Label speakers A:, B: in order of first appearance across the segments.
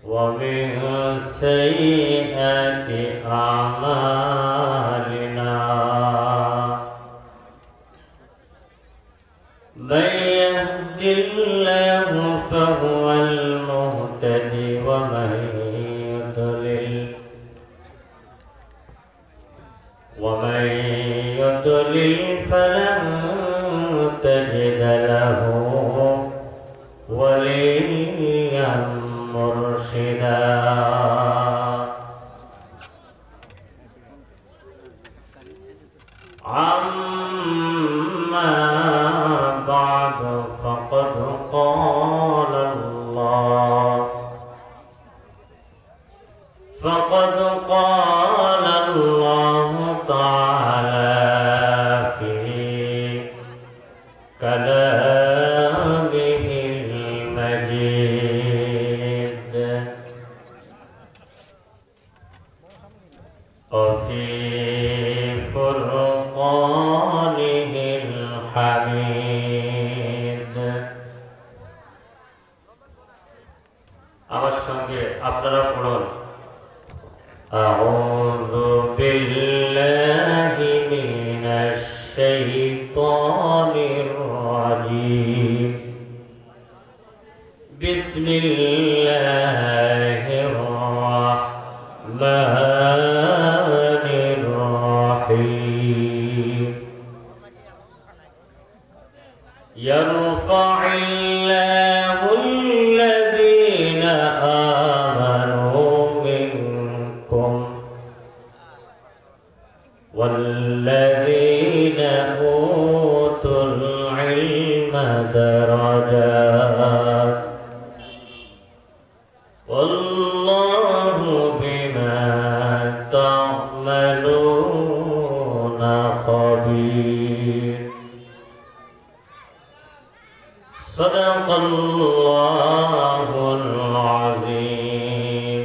A: ومن سيئات أعمالنا من يهد الله فهو المهتدي ومن يضلل فلن تجد له وليا مرشدا. عما بعد فقد قال الله تعالى في كلامه المجيد وفي فرقانه الحميد। আমার সঙ্গে আপনারা পড়ুন أعوذ بالله من الشيطان الرجيم بسم الله الرحمن الرحيم يرفع الله الذين آمنوا منكم والذين أوتوا العلم درجات والله بما تعملون خبير صدق الله العظيم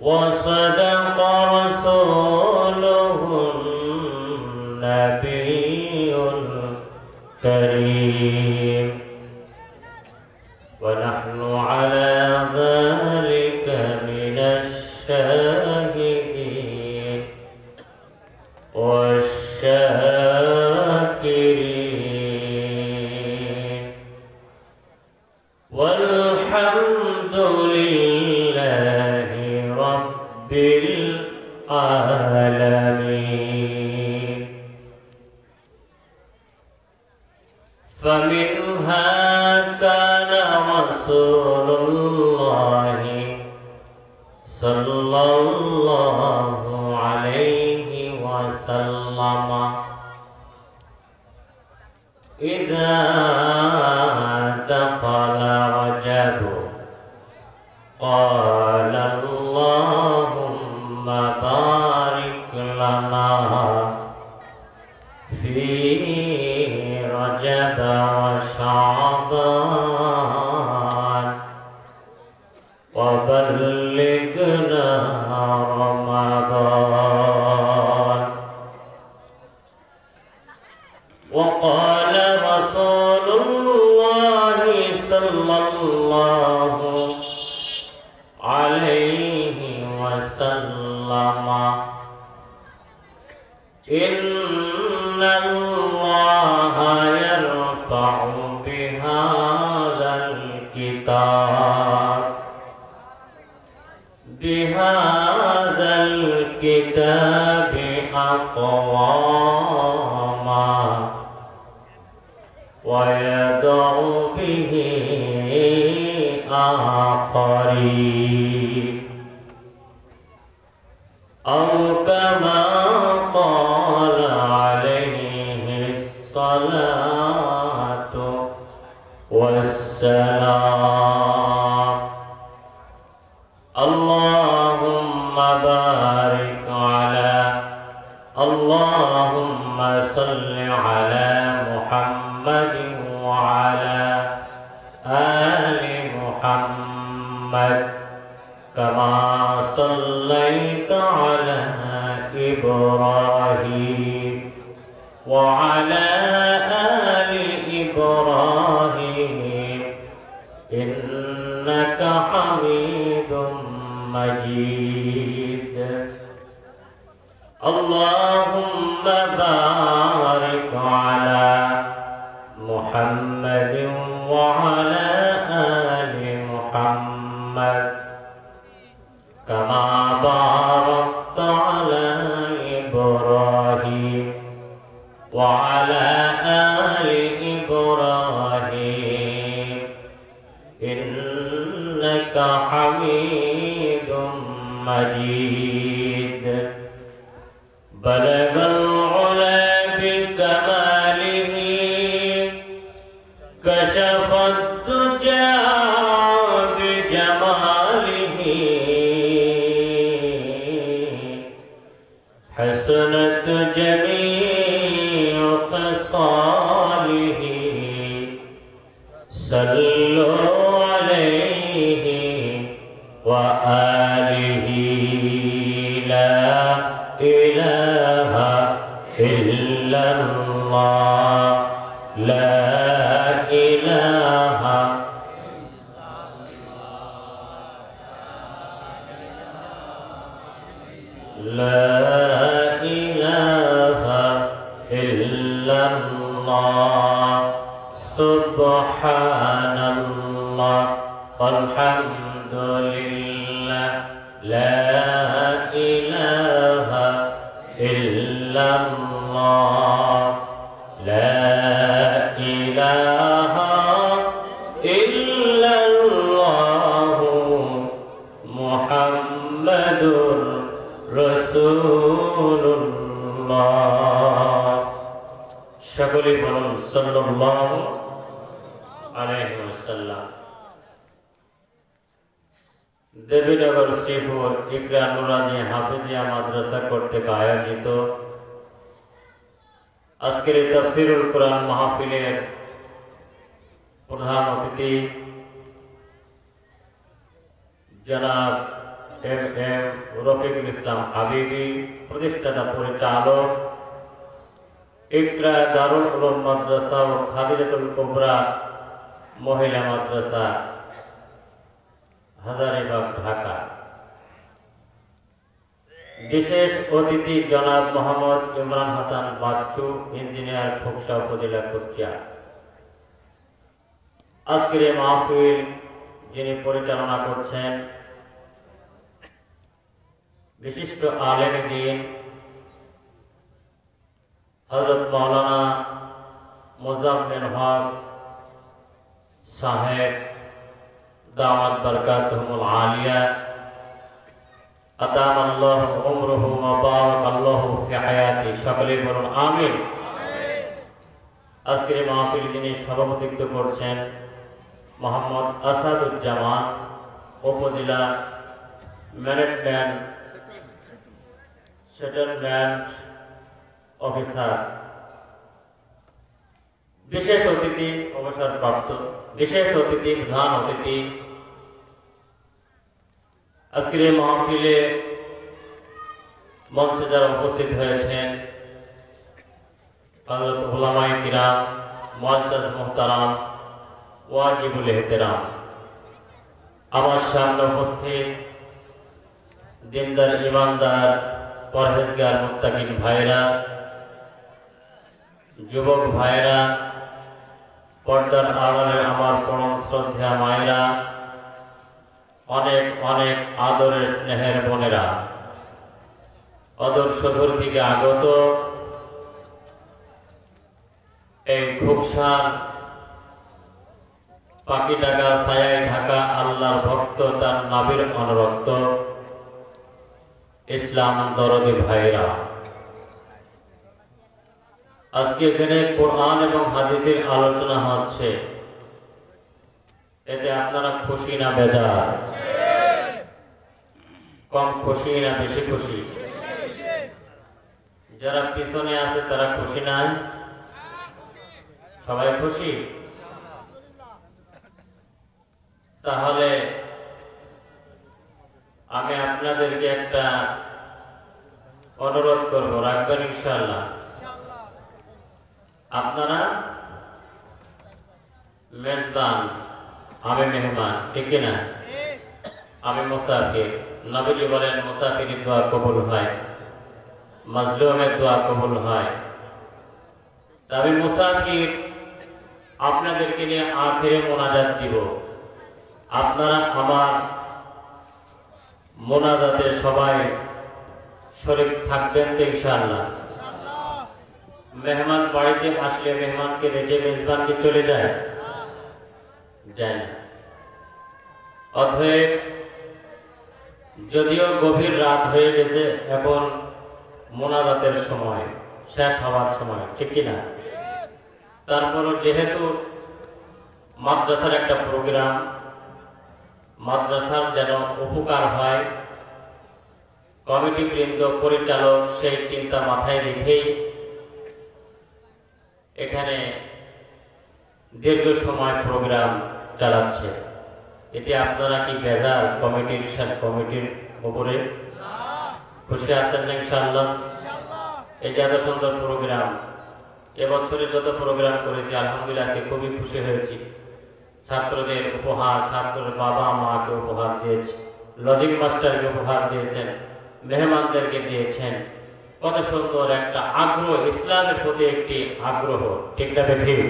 A: وصدق رسوله النبي الكريم ونحن على ذلك من الشاهدين والشاكرين والحمد لله رب العالمين. فمنها كان رسول الله صلى الله عليه وسلم إذا دخل رجب قال اللهم بارك لنا في رجب وشعبان وبلغنا رمضان. وقال رسول الله صلى الله عليه وسلم إن الله يرفع بهذا الكتاب أقواما ويدع به آخرين أو كما قال عليه الصلاة والسلام. اللهم بارك اللهم صل على محمد وعلى آل محمد كما صليت على إبراهيم وعلى آل إبراهيم إنك إنك حميد مجيد اللهم بارك على محمد وعلى آل محمد كما باركت على إبراهيم وعلى آل إبراهيم إنك حميد مجيد بلغ العلا بكماله كشف الدجى بجماله حسنت جميع خصاله صلوا عليه وآله لا إله إلا الله لا إله لا إله إلا الله سبحان الله والحمد لله لا إله إلا الله لا إله إلا الله محمد رسول الله সকলে বলুন সাল্লাল্লাহু আলাইহি ওয়াসাল্লাম। দেবীনগর শ্রীপুর ইকরা নুরানি হাফিজিয়া মাদ্রাসা কর্তৃক আয়োজিত আজকের এই তাফসীরুল কোরআন মাহফিলের প্রধান অতিথি জনাব এম রফিকুল ইসলাম হাবিবি, প্রতিষ্ঠাতা পরিচালক ইকরা দারুল উলুম মাদ্রাসা ও খাদিজাতুল কুবরা মহিলা মাদ্রাসা, হাজারীবাগ, ঢাকা। বিশেষ অতিথি জনাব মোহাম্মদ ইমরান হাসান বাচ্চু, ইঞ্জিনিয়ার, খোকসা উপজেলা, কুষ্টিয়া। আজকের এই মাহফিল যিনি পরিচালনা করছেন বিশিষ্ট আলেম দ্বীন হযরত মাওলানা মুজাম্মিল হক সাহেব দামাত বরকাতুহুল আলিয়া আতামাল্লাহু উমরুহু ওয়া বারাকাল্লাহু ফি হায়াতি, সকলে বলুন আমিন। আজকের এই মাহফিল যিনি সভাপতিত্ব করছেন মোহাম্মদ আসাদুজ্জামান, উপজেলা ম্যানেজমেন্ট সেটেলমেন্ট অফিসার। বিশেষ অতিথি অবসরপ্রাপ্ত বিশেষ অতিথি প্রধান অতিথি আজকের এই মাহফিলে মঞ্চে যারা উপস্থিত হয়েছেন হযরত উলামায়ে কিরাম, মুআজ্জাজ মুহতারাম, ওয়াজিবুল ইহতিরাম। আমার সামনে উপস্থিত দিনদার, ইমানদার, পরহেজগার, মুত্তাকিন ভাইরা, যুবক ভাইরা, পর্দার আড়ালে আমার পরম শ্রদ্ধা মায়েরা, অনেক অনেক আদরের স্নেহের বোনেরা, অদূর সুদূর থেকে আগত এই খোকসার পাখিডাঙ্গা ছায়ায় ঢাকা আল্লাহর ভক্ত, তার নবীর অনুরক্ত ইসলাম দরদি ভাইরা, আজকে এখানে কোরআন এবং হাদিসের আলোচনা হচ্ছে, এতে আপনারা খুশি না বেজার? কম খুশি না বেশি খুশি? যারা পিছনে আছে তারা খুশি না? সবাই খুশি? তাহলে আমি আপনাদেরকে একটা অনুরোধ করব, রাখবেন ইনশাআল্লাহ? আপনারা মেজবান, আমি মেহমান, ঠিক কিনা? আমি মুসাফির। নবীজি বলেন মুসাফিরের দোয়া কবুল হয়, মাজলুমের দোয়া কবুল হয়। আমি মুসাফির, আপনাদেরকে নিয়ে আখিরে মোনাজাত দিব। আপনারা আমার মোনাজাতে সবাই শরীক থাকবেন তো ইনশাআল্লাহ? মেহমান বাড়িতে আসলে মেহমানকে রেখে মেজবান কি চলে যায়? যায় না। অতএব যদিও গভীর রাত হয়ে গেছে, এখন মোনাজাতের সময়, শেষ হওয়ার সময়, ঠিক কিনা? তারপরও যেহেতু মাদ্রাসার একটা প্রোগ্রাম, মাদ্রাসার যেন উপকার হয়, কমিটি বৃন্দ, পরিচালক সেই চিন্তা মাথায় রেখেই এখানে দীর্ঘ সময় প্রোগ্রাম চালাচ্ছে। এতে আপনারা কি বেজার কমিটির উপরে? খুশি আছেন না ইনশাআল্লাহ? এই যে এত সুন্দর প্রোগ্রাম, এবছরে যত প্রোগ্রাম করেছি আলহামদুলিল্লাহ আজকে খুবই খুশি হয়েছি। ছাত্রদের উপহার, ছাত্রের বাবা মাকে উপহার দিয়েছে, লজিক মাস্টারকে উপহার দিয়েছেন, মেহমানদেরকে দিয়েছেন। কত সুন্দর একটা আগ্রহ, ইসলামের প্রতি একটি আগ্রহ, ঠিক না ঠিক?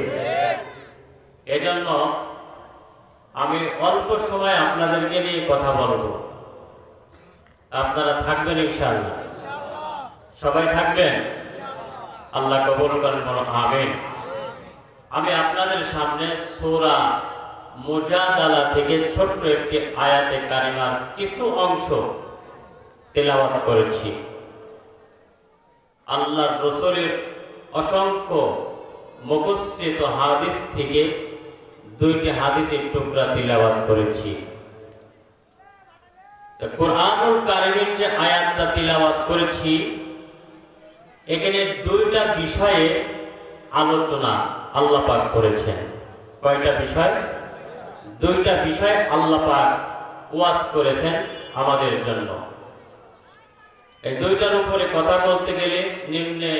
A: এজন্য আমি অল্প সময় আপনাদেরকে নিয়ে কথা বলবো। আপনারা থাকবেন ইনশাআল্লাহ? সবাই থাকবেন? আল্লাহ কবুল করেন, বলো আমিন। আমি আপনাদের সামনে সূরা মুজাদালা থেকে ছোট্ট একটি আয়াতে কারিমার কিছু অংশ তেলাওয়াত করেছি। আল্লাহর রাসূলের অসংখ্য মুখস্থিত হাদিস থেকে দুইটি হাদিসের টুকরা তিলাওয়াত করেছি। কোরআনুল কারীমের যে আয়াতটা তিলাওয়াত করেছি, এখানে দুইটা বিষয়ে আলোচনা আল্লাহ পাক করেছেন। কয়টা বিষয়? দুইটা বিষয় আল্লাহ পাক ওয়াজ করেছেন আমাদের জন্য। এই দুইটার উপরে কথা বলতে গেলে নিম্নে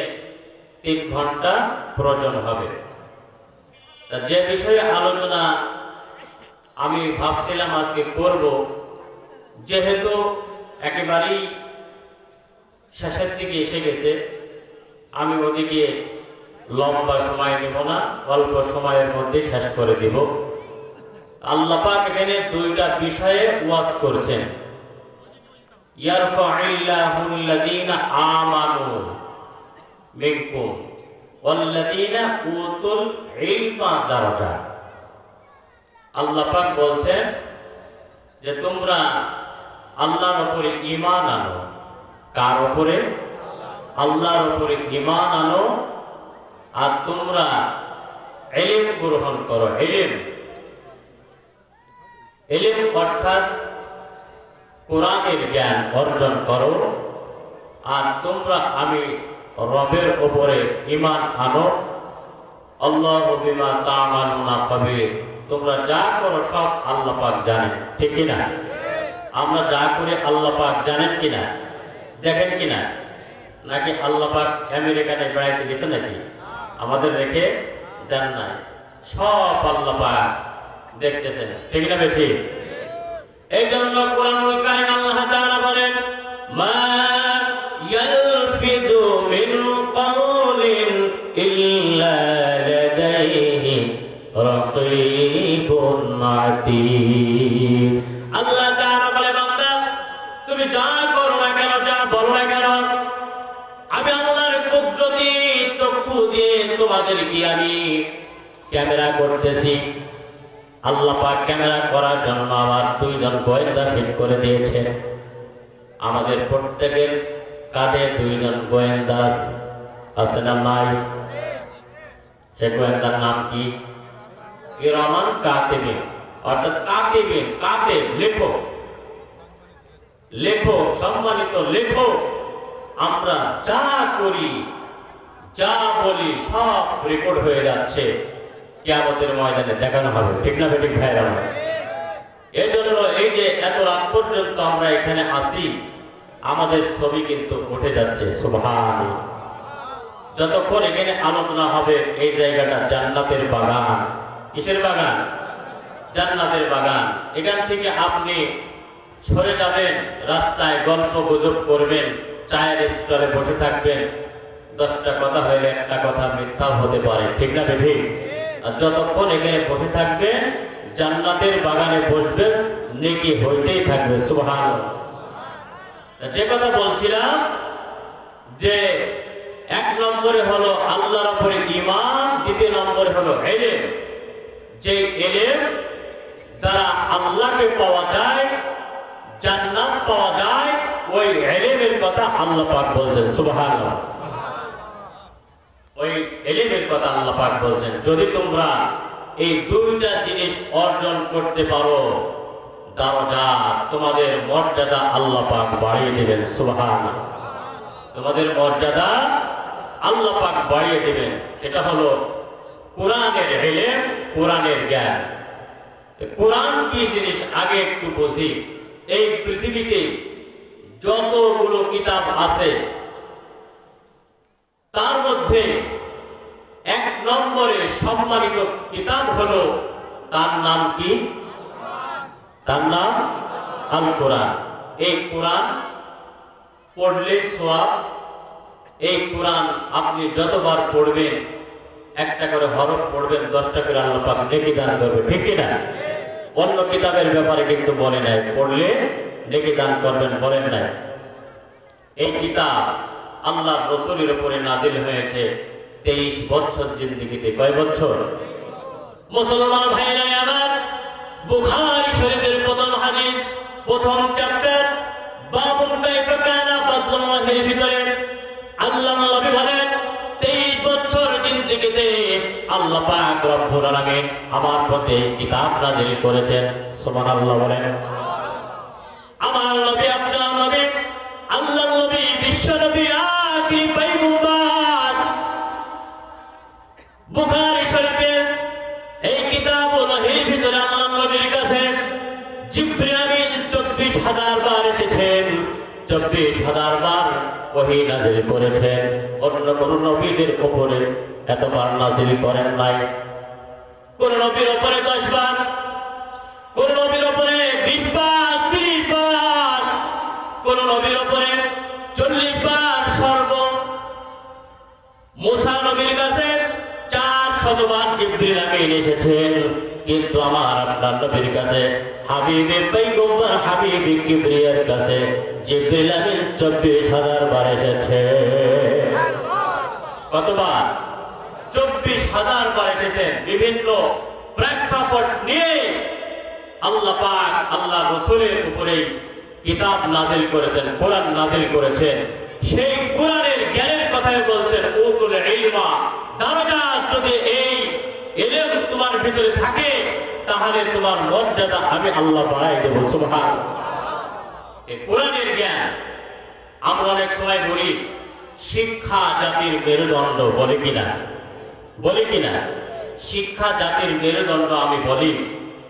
A: 3 ঘন্টা প্রয়োজন হবে। যে বিষয়ে আলোচনা আমি ভাবছিলাম আজকে করব, যেহেতু একেবারেই শেষের দিকে এসে গেছে, আমি ওদিকে লম্বা সময় নেব না, অল্প সময়ের মধ্যে শেষ করে দিব। আল্লাহ পাক এখানে দুইটা বিষয়ে ওয়াজ করছেন। ইয়ারফাউল্লাহুল্লাযীনা আমানু মিনকুম ওয়াল্লাযীনা উতুল ইলমা দারাজাত। আল্লাহ পাক বলছেন যে তোমরা আল্লাহর উপরে ঈমান আনো। কার উপরে? আল্লাহর উপরে ঈমান আনো, আর তোমরা ইলম গ্রহণ করো। ইলম অর্থাৎ কোরআনের জ্ঞান অর্জন করো, আর তোমরা আমি রবের উপরে ঈমান আনো। আল্লাহু বিমা তা'মালুনা খাবীর। তোমরা যা করো সব আল্লাহ পাক জানেন, ঠিক কিনা? আমরা যা করি আল্লাহ পাক জানেন কিনা, দেখেন কিনা? নাকি আল্লাহ পাক আমেরিকানে বেড়াইতে গেছে নাকি আমাদের রেখে যান নাই? সব আল্লাহ পাক দেখতেছেন, ঠিক না ঠিক? এই জন্য কোরআনুল কারীম আল্লাহ তাআলা বলেন, মা ইয়ালফিজু মিন কাওলিন ইল্লা লাদাইহি রাকীবুন আতীদ। আল্লাহ তাআলা বলে, বান্দা তুমি যা করো না কেন, যা বলো না কেন, আমি আল্লাহর কুদরতি চক্ষু দিয়ে তোমাদেরকে আমি ক্যামেরা করতেছি। আল্লাহ পাক ক্যামেরা করার জন্য আবার 2 জন গোয়েন্দা ফিট করে দিয়েছেন। আমাদের প্রত্যেকের কাঁধে 2 জন গোয়েন্দা আছে না নাই? সে গোয়েন্দার নাম কি? কিরামান কাতিবিন, অর্থাৎ কাতিবিন, কাতিব, লেখক। লেখক, সম্মানিত লেখক। আমরা যা করি, যা বলি সব রেকর্ড হয়ে যাচ্ছে, কিয়ামতের ময়দানে দেখানো হবে, ঠিক না ঠিক ভাইরা? এই জন্য এই যে এত রাত পর্যন্ত আমরা এখানে আসি, আমাদের ছবি কিন্তু উঠে যাচ্ছে। সুবহানাল্লাহ। যতক্ষণ এখানে আলোচনা হবে, এই জায়গাটা জান্নাতের বাগান। কিসের বাগান? জান্নাতের বাগান। এখান থেকে আপনি সরে যাবেন, রাস্তায় গল্প গুজব করবেন, চায়ের স্টলে বসে থাকবেন, 10টা কথা হইলে একটা কথা মিথ্যাও হতে পারে, ঠিক না বেঠি? আর যতক্ষণ এখানে বসে থাকবেন জান্নাতের বাগানে বসবেন, নেকি হইতেই থাকবে। সুবহানাল্লাহ। যে কথা বলছিলাম যে 1 নম্বরে হলো আল্লাহর উপরে ঈমান, 2 নম্বরে হলো ইলম। যে ইলম দ্বারা আল্লাহকে পাওয়া যায়, জান্নাত পাওয়া যায়, ওই ইলমের কথা আল্লাহ পাক বলছেন। সুবহানাল্লাহ। ওই ইলমের কথা আল্লাহ পাক বলছেন, যদি তোমরা এই 2টা জিনিস অর্জন করতে পারো, দরজা তোমাদের মর্যাদা আল্লাহ পাক বাড়িয়ে দিবেন। সুবহানাল্লাহ। তোমাদের মর্যাদা আল্লাহ পাক বাড়িয়ে দিবেন। সেটা হলো কোরআনের ইলম, কোরআনের জ্ঞান। কোরআন কি জিনিস আগে একটু বুঝি। এই পৃথিবীতে যতগুলো কিতাব আছে তার মধ্যে 1 নম্বরে সম্মানিত কিতাব হলো, তার নাম কি? তার নাম আল কোরআন। এই কোরআন পড়লে সওয়াব। এই কোরআন আপনি যতবার পড়বেন, একটা করে হরফ পড়বেন, 10টা করে আল্লাহ পাক নেকি দান করবে, ঠিক কি না? অন্য কিতাবের ব্যাপারে কিন্তু বলে নাই পড়লে নেকি দান করবেন, বলেন নাই। এই কিতাব আল্লাহর রাসূলের উপরে নাজিল হয়েছে 23 বছর জিন্দেগিতে। কয় বছর? মুসলমান ভাইরা আমার, বুখারী শরীফের প্রথম হাদিস, প্রথম চ্যাপ্টার, বাবুন কাইফা কানা ফাদলুল্লাহির ভিতরে আল্লাহর নবী বলেন 23 বছর জিন্দেগিতে আল্লাহ পাক রব্বুল আলামিন আমার প্রতি কিতাব নাজিল করেছেন। সুবহানাল্লাহ বলেন। আমার নবী, আপনার নবী, আল্লাহর নবী, বিশ্ব নবী, আখিরি পয়গম্বর। বুখারী শরীফের এই কিতাবুল্লাহির ভিতরে আল্লাহর নবীর কাছে জিবরিল আমিন 24,000 বার এসেছেন, 24,000 বার ওহী নাজিল করেছেন। অন্য কোন নবীদের উপরে এতবার নাজিল করেন নাই। কোন নবীর উপরে 10 বার, কোন নবীর উপরে 20 বার, 30 বার, কোন নবীর উপরে 40 বার। সর্ব মুসা নবীর কাছে 400 বার জিবরিল আমিন এসেছেন, কিন্তু আমার আপনার নবীর কাছে হাবিবে পয়গম্বর হাবিবে কিবরিয়ার কাছে জিবরিল আমিন 24,000 বার এসেছে। কতবার? 24,000 বার এসেছেন। বিভিন্ন প্রেক্ষাপট নিয়ে আল্লাহ পাক আল্লাহ রাসূলের উপরে কিতাব নাজিল করেছেন, কোরআন নাজিল করেছেন। সেই কোরআনের জ্ঞানের কথাই বলছেন, উতুল ইলমা, দরজা যদি এই ইলম তোমার ভিতরে থাকে তাহলে তোমার মর্যাদা আমি আল্লাহ বাড়াই দেব। সুবহানাল্লাহ। এই কোরআনের জ্ঞান। আমরা অনেক সময় বলি শিক্ষা জাতির মেরুদণ্ড, বলে কিনা? বলি কিনা? শিক্ষা জাতির মেরুদণ্ড আমি বলি,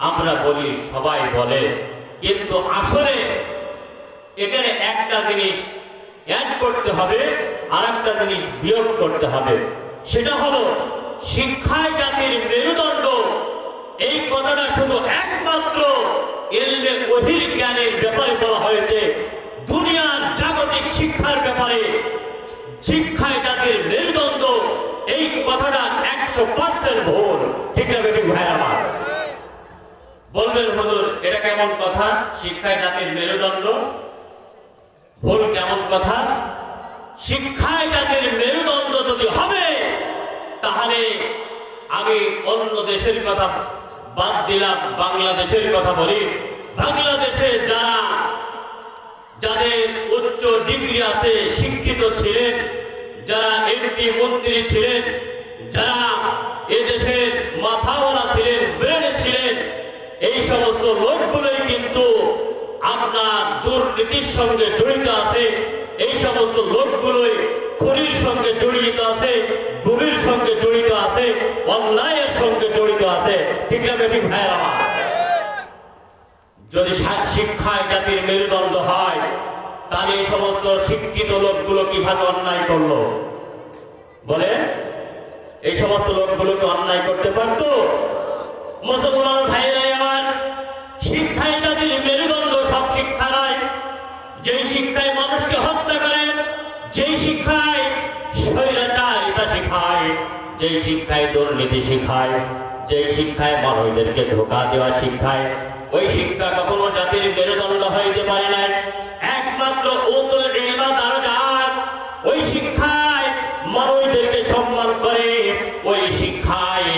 A: আমরা বলি, সবাই বলে, কিন্তু আসলে এখানে একটা জিনিস অ্যাড করতে হবে, আর একটা জিনিস বিয়োগ করতে হবে। সেটা হলো শিক্ষায় জাতির মেরুদণ্ড। এই কথাটা শুধু একমাত্র ইলমে ওহীর জ্ঞানের ব্যাপারে বলা হয়েছে। দুনিয়ার জাগতিক শিক্ষার ব্যাপারে শিক্ষায় জাতির মেরুদণ্ড, এই কথাটা 100% ভুল, ঠিক না বেটি ভাইরা আমার? বলবেন হুজুর এটা কেমন কথা? শিক্ষায় জাতির মেরুদণ্ড ভুল কেমন কথা? শিক্ষায় জাতির মেরুদণ্ড যদি হবে তাহলে আমি অন্য দেশের কথা বাদ দিলাম, বাংলাদেশের কথা বলি। বাংলাদেশে যাদের উচ্চ ডিগ্রি আছে, শিক্ষিত ছিলেন, যারা এমপি মন্ত্রী ছিলেন, যারা এদেশের মাথাওয়ালা ছিলেন, ব্রেন ছিলেন, এই সমস্ত লোকগুলোই কিন্তু আপনার দুর্নীতির সঙ্গে জড়িত আছে। এই সমস্ত লোকগুলোই খুনির সঙ্গে জড়িত আছে, গুমের সঙ্গে জড়িত আছে, অন্যায়ের সঙ্গে জড়িত আছে, ঠিক না বেটি ভাইরা? যদি শিক্ষায় জাতির মেরুদণ্ড হয় তাহলে এই সমস্ত শিক্ষিত লোকগুলো কিভাবে অন্যায় করলো? বলে এই সমস্ত লোকগুলোকে অন্যায় করতে পারতো? মুসলমান ভাইরা আমার, শিক্ষাই জাতির মেরুদণ্ড, সব শিক্ষা নয়। যেই শিক্ষায় মানুষকে হত্যা করে, যেই শিক্ষায় স্বৈরাচারিতা শেখায়, যেই শিক্ষায় দুর্নীতি শেখায়, যেই শিক্ষায় মানুষদেরকে ধোঁকা দেওয়া শিক্ষায়, ওই শিক্ষা কখনো জাতির মেরুদণ্ড হইতে পারে না। একমাত্র উতুল ইলমা দারজাত, ওই শিক্ষায় মানুষদেরকে সম্মান করে, ওই শিক্ষায়,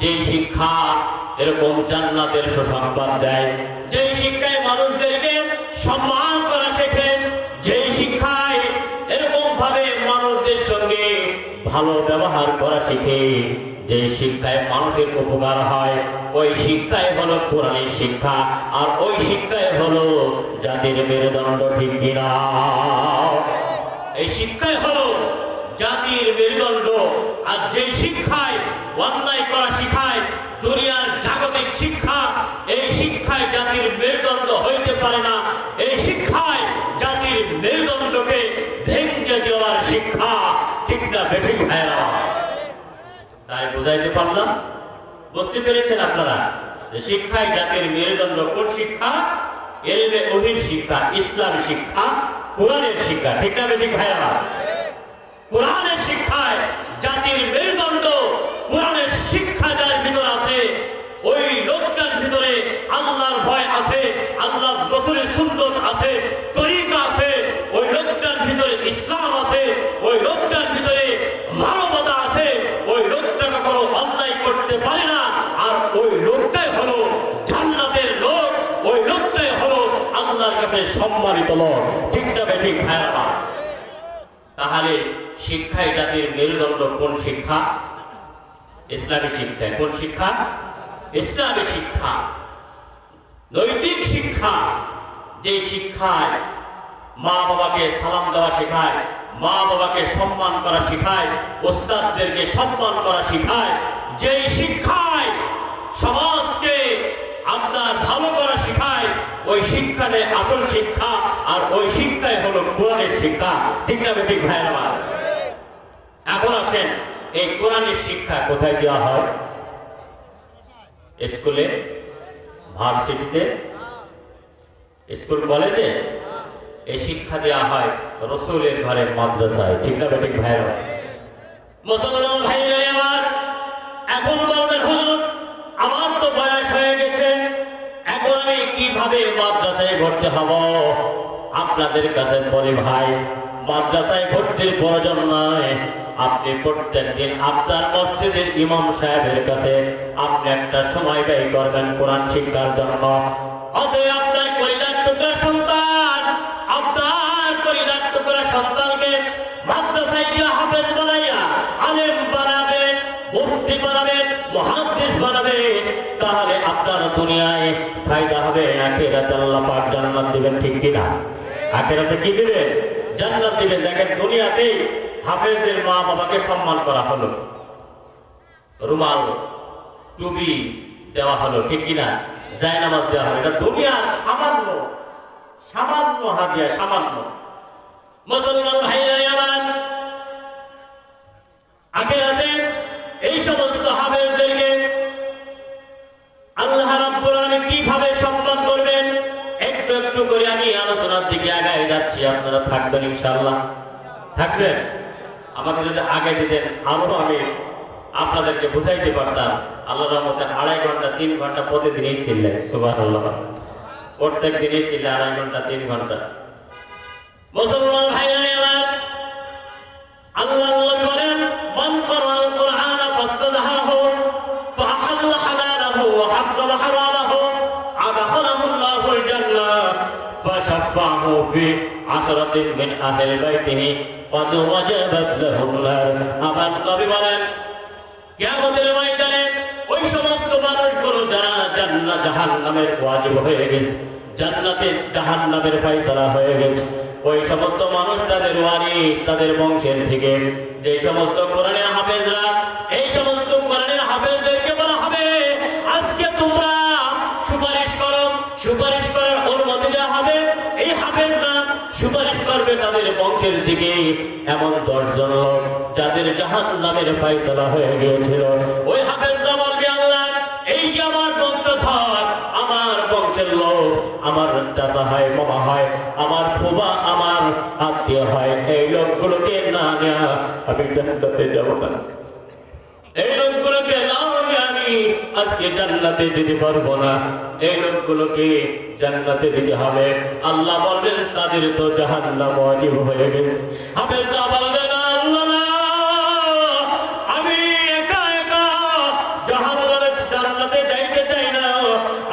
A: যে শিক্ষা এরকম জান্নাতের সুসংবাদ দেয়, যেই শিক্ষায় মানুষদেরকে সম্মান করা শেখে, যেই শিক্ষায় এরকম ভাবে মানুষদের সঙ্গে ভালো ব্যবহার করা শিখে, যে শিক্ষায় মানুষের উপকার হয়, ওই শিক্ষাই হলো কোরআনের শিক্ষা। আর ওই শিক্ষাই হলো জাতির মেরুদণ্ড, ঠিক কিনা? এই শিক্ষাই হলো জাতির মেরুদণ্ড। আর যে শিক্ষায় অন্যায় করা শিখায়, দুনিয়ার জাগতিক শিক্ষা, এই শিক্ষায় জাতির মেরুদণ্ড হইতে পারে না। এই শিক্ষায় জাতির মেরুদণ্ডকে ভেঙে দেওয়ার শিক্ষা, ঠিক না বেঠিক ভাইরা? তাই বুঝাইতে পারলাম? বুঝতে পেরেছেন আপনারা যে শিক্ষায় জাতির মেরুদণ্ড কোন শিক্ষা? ইলমে ওহীর শিক্ষা, ইসলাম শিক্ষা, কোরআনের শিক্ষা, ঠিক না বেঠিক ভাইরা? কোরআনের শিক্ষায় জাতির মেরুদণ্ড, কোরআনের শিক্ষা যার ভিতর আছে, ওই লোকটার ভিতরে আল্লাহর ভয় আছে, আল্লাহর রাসূলের সুন্নাত আছে, তরিকা আছে, ওই লোকটার ভিতরে ইসলাম আছে, ওই লোকটার ভিতরে মানবতা আছে, ওই লোকটা কখনো অন্যায় করতে পারে না। আর ওই লোকটাই হলো জান্নাতের লোক, ওই লোকটাই হলো আল্লাহর কাছে সম্মানিত লোক, ঠিক না বেঠিক ভাইরা? তাহলে শিক্ষায় জাতির মেরুদণ্ড কোন শিক্ষা? ইসলামী শিক্ষা। কোন শিক্ষা? ইসলামী শিক্ষা, নৈতিক শিক্ষা। যে শিক্ষায় মা বাবাকে সালাম দেওয়া শেখায়, মা বাবাকে সম্মান করা শেখায়, ওস্তাদদেরকে সম্মান করা শেখায়, যেই শিক্ষায় সমাজকে আপনার ভালো করা শেখায়, ওই শিক্ষাতে আসল শিক্ষা। আর ওই শিক্ষাই হলো কোরআনের শিক্ষা, ঠিক না বেঠিক ভাইরা? এখন আসেন, এই কোরআনের শিক্ষা কোথায় দেওয়া হয়? স্কুলে, ভার্সিটিতে, স্কুল কলেজে এই শিক্ষা দেওয়া হয় রাসূলের ঘরে, মাদ্রাসায়, ঠিক না বেঠিক ভাইরা? মুসলমান ভাইরা আমার, এখন বলবেন হুজুর আমার তো বয়স হয়ে গেছে, এখন আমি কিভাবে মাদ্রাসায় ভর্তি হব? আপনাদের কাছে বলি ভাই, মাদ্রাসায় ভর্তির প্রয়োজন নয়। আপনি প্রত্যেক দিন আপনার মসজিদের ইমাম সাহেবের কাছে আপনি একটা সময় ব্যয় করবেন কোরআন শিক্ষার জন্য। অতএব আপনার কলিজার টুকরা সন্তান, আপনার কলিজার টুকরা সন্তানকে মাদ্রাসায় দিয়ে হাফেজ বানাইয়া আলেম বানাবেন, মুফতি বানাবেন, মুহাদ্দিস বানাবেন, তাহলে আপনার দুনিয়ায় ফায়দা হবে, আখিরাতে আল্লাহ পাক জান্নাত দিবেন, ঠিক কিনা? আখিরাতে কি দিবেন? জান্নাত দিবেন। দেখেন দুনিয়াতেই হাফেজদের মা বাবাকে সম্মান করা হলো, রুমাল টুপি দেওয়া হলো, ঠিক কিনা? জায়নামাজ দেওয়া হলো, এটা দুনিয়ার সামান্য সামান্য হাদিয়া, সামান্য। মুসলমান ভাইরা আমার, আখিরাতে এই সমস্ত হাফেজদেরকে আল্লাহ রাব্বুল আলামিন কিভাবে সম্মান করবেন, একটু একটু করে আমি আলোচনার দিকে আগায় যাচ্ছি। আপনারা থাকবেন ইনশাআল্লাহ? থাকবেন? আমাকে যদি আগে দিতেন আরো আমি আপনাদেরকে বুঝাইতে পারতাম। আল্লাহর রহমতে 2.5 ঘন্টা 3 ঘন্টা প্রতিদিনই ছিলেন, সুবহানাল্লাহ, প্রত্যেক দিনই ছিল 2.5 ঘন্টা 3 ঘন্টা। মুসলমান ভাইরা আমার, আল্লাহ বলেন মান ক্বারাআল কুরআনা ফাস্তাযহারাহু ফাআহাল্লা হালালাহু ওয়া হারামা হারামাহু আদখালাহুল্লাহুল জান্নাহ ফাশাফাহু ফি 10 মিন আহলিল বাইতিহি قد وجبت لهم النار। আমার নবী বলেন কিয়ামতের ময়দানে ওই সমস্ত মানুষগুলো যারা জান্নাত জাহান্নামের ওয়াজিব হয়ে গেছে, জান্নাতে জাহান্নামের ফয়সালা হয়ে গেছে, ওই সমস্ত মানুষ, তাদের ওয়ারিস, তাদের বংশের থেকে যে সমস্ত কোরআনের হাফেজরা, এই সমস্ত কোরআনের হাফেজদেরকে বলা হবে আজকে তোমরা সুপারিশ করো, সুপারিশ করার অনুমতি দেওয়া হবে। এই হাফেজরা সুপারিশ করবে তাদের বংশের দিকে এমন 10 জন লোক যাদের জাহান্নামের ফয়সালা হয়ে গিয়েছিল। ওই হাফেজরা বলবে আল্লাহ এই যে আমার বংশের লোক, আমার চাচা হয়, মামা হয়, আমার ফুবা, আমার আত্মীয় হয়, এই লোকগুলোকে না নেয়া আমি জান্নাতে যাব না। এই লোকগুলোকে না হলে আমি আজকে জান্নাতে যেতে পারবো না। এই লোকগুলোকে জান্নাতে দিতে হবে। আল্লাহ বলবেন তাদের তো জাহান্নাম ওয়াজিব হয়ে গেছে। হাফেজরা বলবেন আল্লাহ না, আমি একা একা জান্নাতে যাইতে চাই না।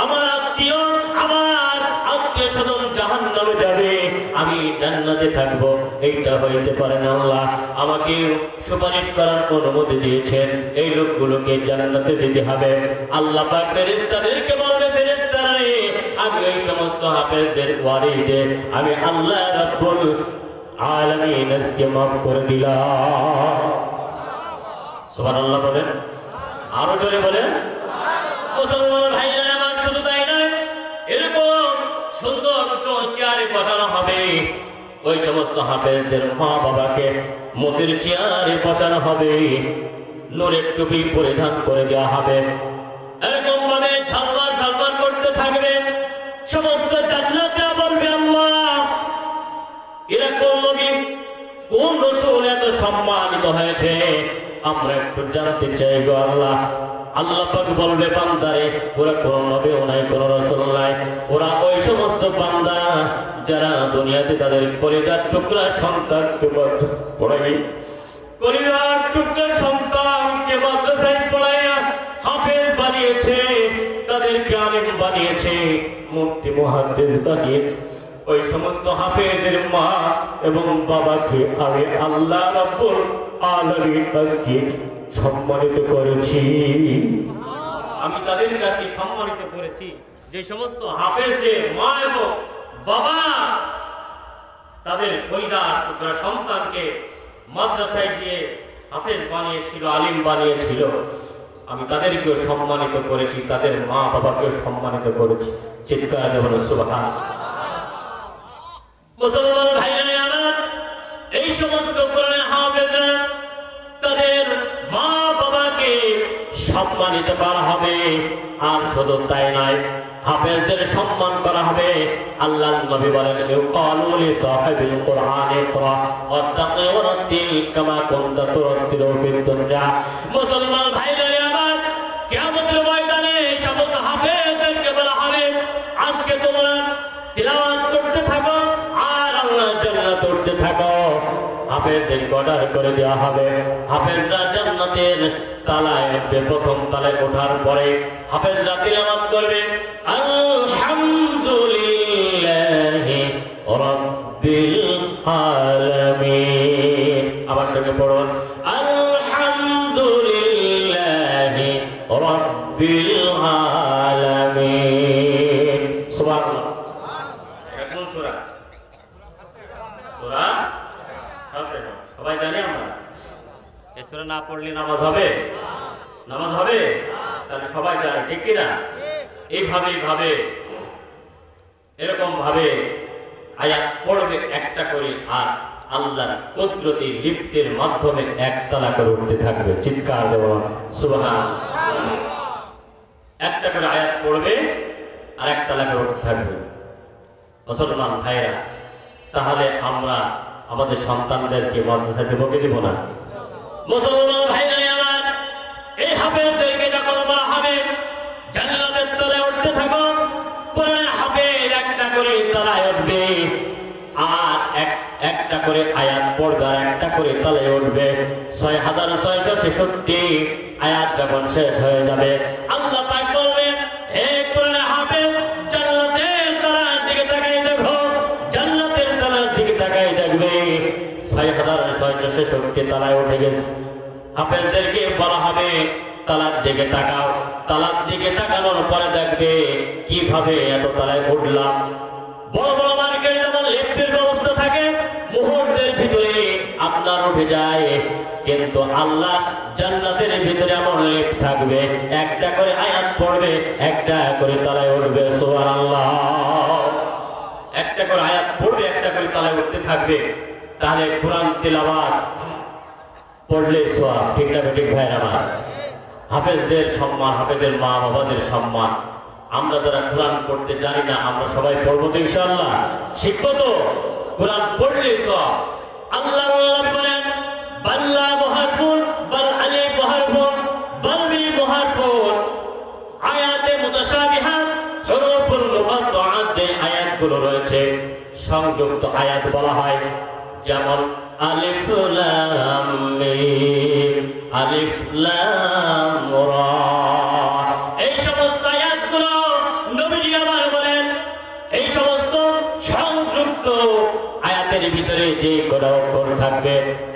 A: আমার আত্মীয় স্বজন জাহান্নামে যাবে, আমি জান্নাতে থাকবো, এইটা হইতে পারে না। আল্লাহ আমাকে সুপারিশ করার অনুমতি দিয়েছেন, এই লোকগুলোকে জান্নাতে দিতে হবে। আল্লাহ পাক ফেরেশতাদেরকে বলবে, ফেরেশতারা আমি এই সমস্ত হাফেজদের ওয়ারিসদের আমি আল্লাহ রাব্বুল আলামিন আজকে মাফ করে দিলাম। সুবহানাল্লাহ বলেন, আরো জোরে বলেন। মুসলমান ভাইরা আমার, শুধু তাই নয়, এরকম সুন্দর চেয়ারে বসানো হবে। ওই সমস্ত হাফেজদের মা বাবাকে মতির চেয়ারে বসানো হবে, নূরের টুপি পরিধান করে দেওয়া হবে। এরকম ভাবে ঝলমল ঝলমল করতে থাকবে। সমস্ত জান্নাতীরা বলবে আল্লাহ, এরকম নবী কোন রাসূল এত সম্মানিত হয়েছে, আমরা একটু জানতে চাই গো আল্লাহ। আল্লাহ পাক বলবে বান্দারে, ওরা কোন নবী নাই, কোন রাসূল নাই, ওরা ওই সমস্ত বান্দা যারা দুনিয়াতে তাদের কলিজার টুকরা সন্তানকে পড়াই, কলিজার টুকরা সন্তানকে মাদ্রাসায় পড়াইয়া হাফেজ বানিয়েছে, তাদেরকে আলেম বানিয়েছে, মুফতি মুহাদ্দিস বানিয়েছে। ওই সমস্ত হাফেজের মা এবং বাবাকে আমি আল্লাহ রাব্বুল আলামিন আজকে সম্মানিত করেছি। আমি তাদের কাছে সম্মানিত করেছি যে সমস্ত হাফেজদের মা এবং বাবা তাদের পরিবার টুকরা সন্তানকে মাদ্রাসায় দিয়ে হাফেজ বানিয়েছিল, আলিম বানিয়েছিল, আমি তাদেরকেও সম্মানিত করেছি, তাদের মা বাবাকেও সম্মানিত করেছি। চিৎকার দেবেন সুবহানাল্লাহ। মুসলমান ভাইরা আমার, এই সমস্ত কোরআনের হাফেজরা তাদের মা বাবাকে সম্মানিত করা হবে। আর শুধু তাই নয়, হাফেজদের সম্মান করা হবে। আল্লাহর নবী বলেন, ইউকালু লি সাহিবিল কুরআন ইকরা ওয়াত্তাকি ওয়ারাতিল কামা কুনতা তুরাতিলু ফিদ দুনিয়া। মুসলমান ভাইরা আমার, কিয়ামতের ময়দানে সমস্ত হাফেজদেরকে বলা হবে, আজকে তোমরা তিলাওয়াত করতে থাকো আর আল্লাহর জান্নাতে উঠতে থাকো। হাফেজদেরকে অর্ডার করে দেওয়া হবে। হাফেজরা জান্নাতের তালায় উঠবে। প্রথম তালায় ওঠার পরে হাফেজরা তিলাওয়াত করবে, আলহামদুলিল্লাহি রাব্বিল আলামিন। আমার সঙ্গে পড়ুন, আলহামদুলিল্লাহি রাব্বিল আলামিন। সুবহানাল্লাহ। এটা কোন সূরা? সূরা সবাই জানি আমরা। এই সূরা না পড়লে নামাজ হবে? নামাজ হবে? তাহলে সবাই জানে, ঠিক কিনা? এইভাবে এরকম ভাবে আয়াত পড়বে একটা করে, আর আল্লাহর কুদরতি লিপ্তের মাধ্যমে একতলা করে উঠতে থাকবে। চিৎকার দেব সুবহানাল্লাহ। একটা করে আয়াত পড়বে আর একতলা করে উঠতে থাকবে। মুসলমান ভাইরা, তাহলে আমরা আমাদের সন্তানদেরকে মাদ্রাসায় দেবো কি দেব না? মুসলমান ভাইরা আমার, এই হাফেজদেরকে যখন বলা হবে জান্নাতের তলায় উঠতে থাকো, কোরআনের হাফেজ একটা করে তলায় উঠবে আর একটা করে আয়াত পড়বে আর একটা করে তলায় উঠবে। 6666 আয়াত যখন শেষ হয়ে যাবে, আল্লাহ পাক বলবেন, হে কোরআনের হাফেজ, জান্নাতের তলার দিকে তাকাই দেখো। জান্নাতের তলার দিকে তাকাই দেখবে 6666 তলায় উঠে গেছে। হাফেজদেরকে বলা হবে তালার দিকে তাকাও। তালার দিকে তাকানোর পরে দেখবে কিভাবে এত তলায় উঠলাম। বড় বড় মার্কেট যেমন লিফটের ব্যবস্থা থাকে, মুহূর্তের ভিতরে আপনার উঠে যায়, কিন্তু আল্লাহ জান্নাতের ভিতরে এমন লিফট থাকবে, একটা করে আয়াত পড়বে, একটা করে তলায় উঠবে। সুবহানাল্লাহ। একটা করে আয়াত পড়বে, একটা করে তলায় উঠতে থাকবে। তাহলে কোরআন তিলাওয়াত পড়লে সওয়াব, ঠিক না ঠিক ভাইরা আমার? হাফেজদের সম্মান, হাফেজের মা বাবাদের সম্মান আমরা যারা কোরআন পড়তে জানি না আমরা সবাই পড়বো তো ইনশাআল্লাহ, শিখবো তো। কোরআন পড়লে সব। আল্লাহ বলেন বাল্লা মুহারফুন বাল আলিফ মুহারফুন বাল মিম মুহারফুন, আয়াতে মুতাশাবিহাত হুরুফুল মুকাত্তাআত, যে আয়াতগুলো রয়েছে সংযুক্ত আয়াত বলা হয়, যেমন আলিফ লাম মিম, আলিফ লাম রা, এই সমস্ত আয়াতগুলো নবীজি আমার বলেন এই সমস্ত সংযুক্ত আয়াতের ভিতরে যে কোন অক্ষর থাকবে